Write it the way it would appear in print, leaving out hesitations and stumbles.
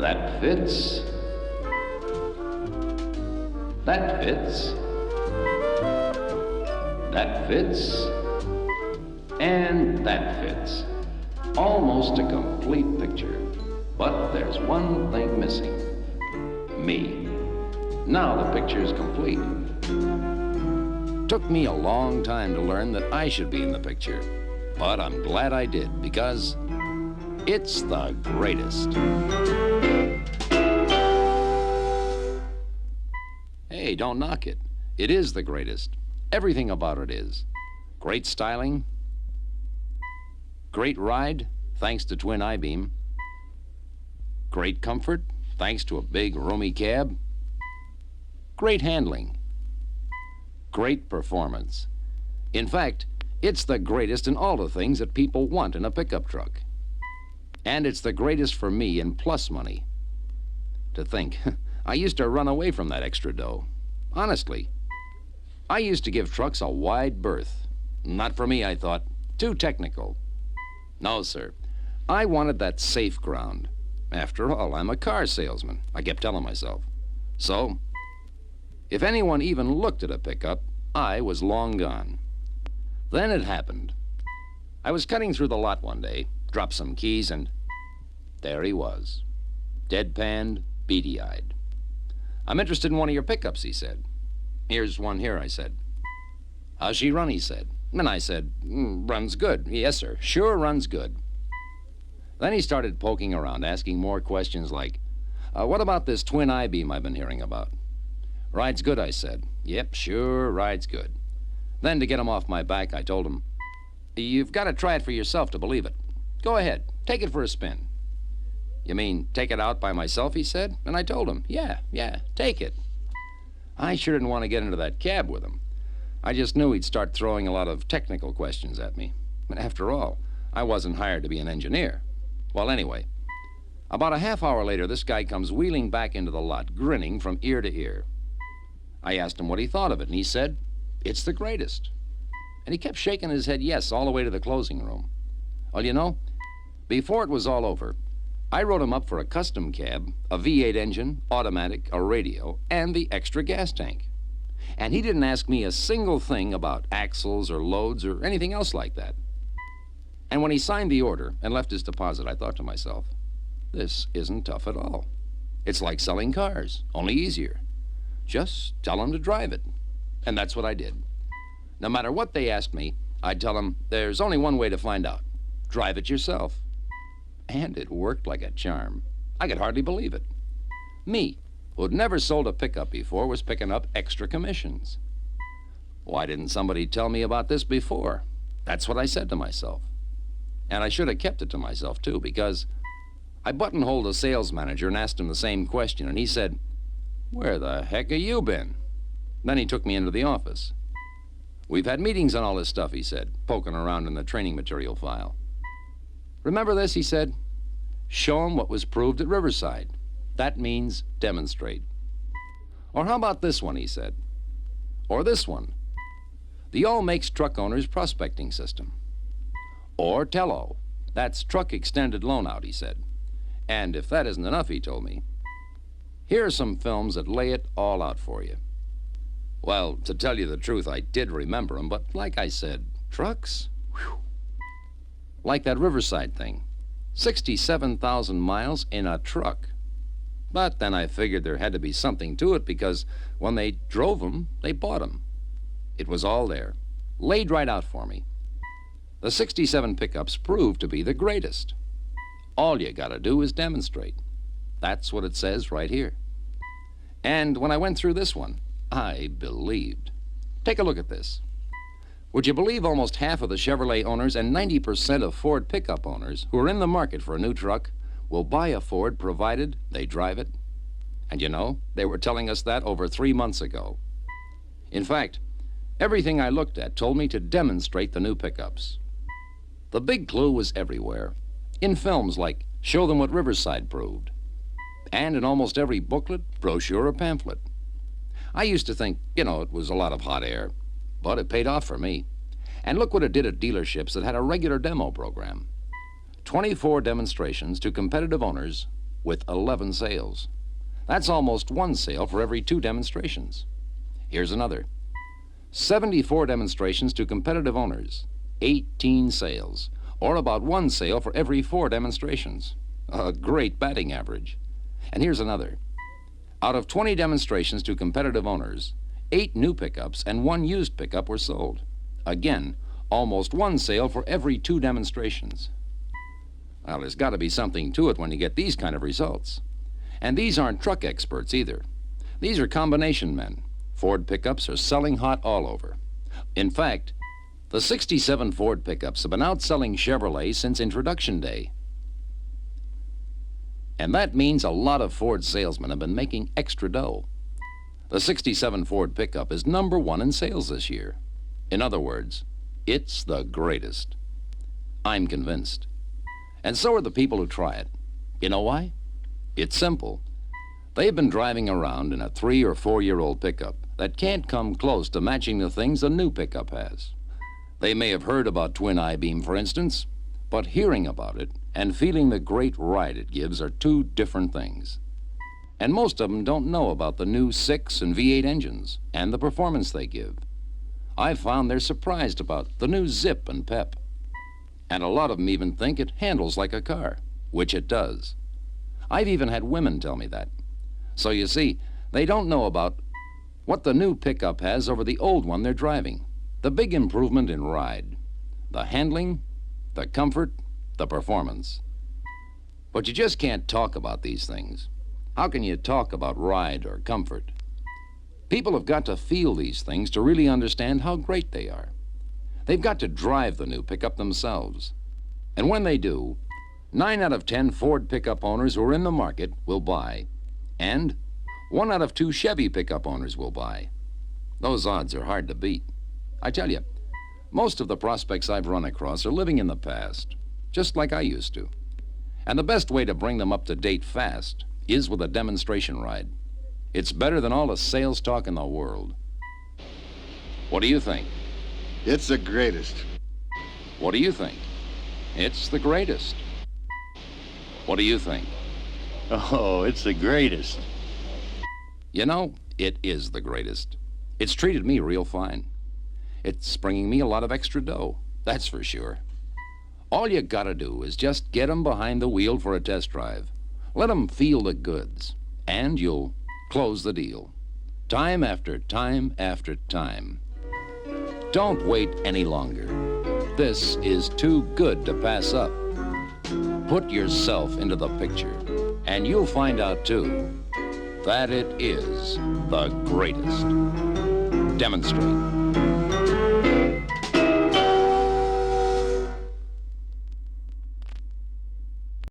That fits. That fits. That fits. And that fits. Almost a complete picture. But there's one thing missing. Me. Now the picture's complete. Took me a long time to learn that I should be in the picture. But I'm glad I did, because it's the greatest. Hey, don't knock it. It is the greatest. Everything about it is. Great styling. Great ride, thanks to twin I-beam. Great comfort, thanks to a big, roomy cab. Great handling. Great performance. In fact, it's the greatest in all the things that people want in a pickup truck. And it's the greatest for me in plus money. To think, I used to run away from that extra dough. Honestly. I used to give trucks a wide berth. Not for me, I thought. Too technical. No, sir. I wanted that safe ground. After all, I'm a car salesman, I kept telling myself. So, if anyone even looked at a pickup, I was long gone. Then it happened. I was cutting through the lot one day, dropped some keys, and there he was. Deadpanned, beady-eyed. I'm interested in one of your pickups, he said. Here's one here, I said. How's she run, he said. And I said, runs good. Yes, sir, sure runs good. Then he started poking around, asking more questions like, what about this twin I-beam I've been hearing about? Rides good, I said. Yep, sure, rides good. Then to get him off my back, I told him, you've got to try it for yourself to believe it. Go ahead, take it for a spin. You mean take it out by myself, he said? And I told him, yeah, take it. I sure didn't want to get into that cab with him. I just knew he'd start throwing a lot of technical questions at me. And after all, I wasn't hired to be an engineer. Well, anyway, about a half hour later, this guy comes wheeling back into the lot, grinning from ear to ear. I asked him what he thought of it, and he said, it's the greatest. And he kept shaking his head yes all the way to the closing room. Well, you know, before it was all over, I wrote him up for a custom cab, a V8 engine, automatic, a radio, and the extra gas tank. And he didn't ask me a single thing about axles or loads or anything else like that. And when he signed the order and left his deposit, I thought to myself, this isn't tough at all. It's like selling cars, only easier. Just tell them to drive it. And that's what I did. No matter what they asked me, I'd tell them, there's only one way to find out. Drive it yourself. And it worked like a charm. I could hardly believe it. Me, who'd never sold a pickup before, was picking up extra commissions. Why didn't somebody tell me about this before? That's what I said to myself. And I should have kept it to myself, too, because I buttonholed a sales manager and asked him the same question, and he said, where the heck have you been? Then he took me into the office. We've had meetings on all this stuff, he said, poking around in the training material file. Remember this, he said? Show 'em what was proved at Riverside. That means demonstrate. Or how about this one, he said? Or this one, the All Makes Truck Owners Prospecting System. Or TELO, that's Truck Extended Loan Out, he said. And if that isn't enough, he told me, here are some films that lay it all out for you. Well, to tell you the truth, I did remember them, but like I said, trucks? Whew. Like that Riverside thing, 67,000 miles in a truck. But then I figured there had to be something to it because when they drove them, they bought them. It was all there, laid right out for me. The 67 pickups proved to be the greatest. All you gotta do is demonstrate. That's what it says right here. And when I went through this one, I believed. Take a look at this. Would you believe almost half of the Chevrolet owners and 90% of Ford pickup owners who are in the market for a new truck will buy a Ford provided they drive it? And you know, they were telling us that over 3 months ago. In fact, everything I looked at told me to demonstrate the new pickups. The big clue was everywhere. In films like Show Them What Riverside Proved. And in almost every booklet, brochure, or pamphlet. I used to think, you know, it was a lot of hot air. But it paid off for me. And look what it did at dealerships that had a regular demo program. 24 demonstrations to competitive owners with 11 sales. That's almost 1 sale for every 2 demonstrations. Here's another. 74 demonstrations to competitive owners, 18 sales, or about 1 sale for every 4 demonstrations. A great batting average. And here's another. Out of 20 demonstrations to competitive owners, 8 new pickups and 1 used pickup were sold. Again, almost 1 sale for every 2 demonstrations. Well, there's got to be something to it when you get these kind of results. And these aren't truck experts either. These are combination men. Ford pickups are selling hot all over. In fact, the 67 Ford pickups have been outselling Chevrolet since introduction day. And that means a lot of Ford salesmen have been making extra dough. The 67 Ford pickup is #1 in sales this year. In other words, it's the greatest. I'm convinced. And so are the people who try it. You know why? It's simple. They've been driving around in a 3 or 4-year-old pickup that can't come close to matching the things a new pickup has. They may have heard about twin I-beam, for instance, but hearing about it and feeling the great ride it gives are 2 different things. And most of them don't know about the new 6 and V8 engines and the performance they give. I've found they're surprised about the new zip and pep. And a lot of them even think it handles like a car, which it does. I've even had women tell me that. So you see, they don't know about what the new pickup has over the old one they're driving. The big improvement in ride, the handling, the comfort, the performance. But you just can't talk about these things. How can you talk about ride or comfort? People have got to feel these things to really understand how great they are. They've got to drive the new pickup themselves. And when they do, 9 out of 10 Ford pickup owners who are in the market will buy. And 1 out of 2 Chevy pickup owners will buy. Those odds are hard to beat. I tell you, most of the prospects I've run across are living in the past, just like I used to. And the best way to bring them up to date fast is with a demonstration ride. It's better than all the sales talk in the world. What do you think? It's the greatest. What do you think? It's the greatest. What do you think? Oh, it's the greatest. You know, it is the greatest. It's treated me real fine. It's bringing me a lot of extra dough, that's for sure. All you gotta do is just get 'em behind the wheel for a test drive. Let 'em feel the goods, and you'll close the deal. Time after time after time. Don't wait any longer. This is too good to pass up. Put yourself into the picture, and you'll find out, too, that it is the greatest. Demonstrate.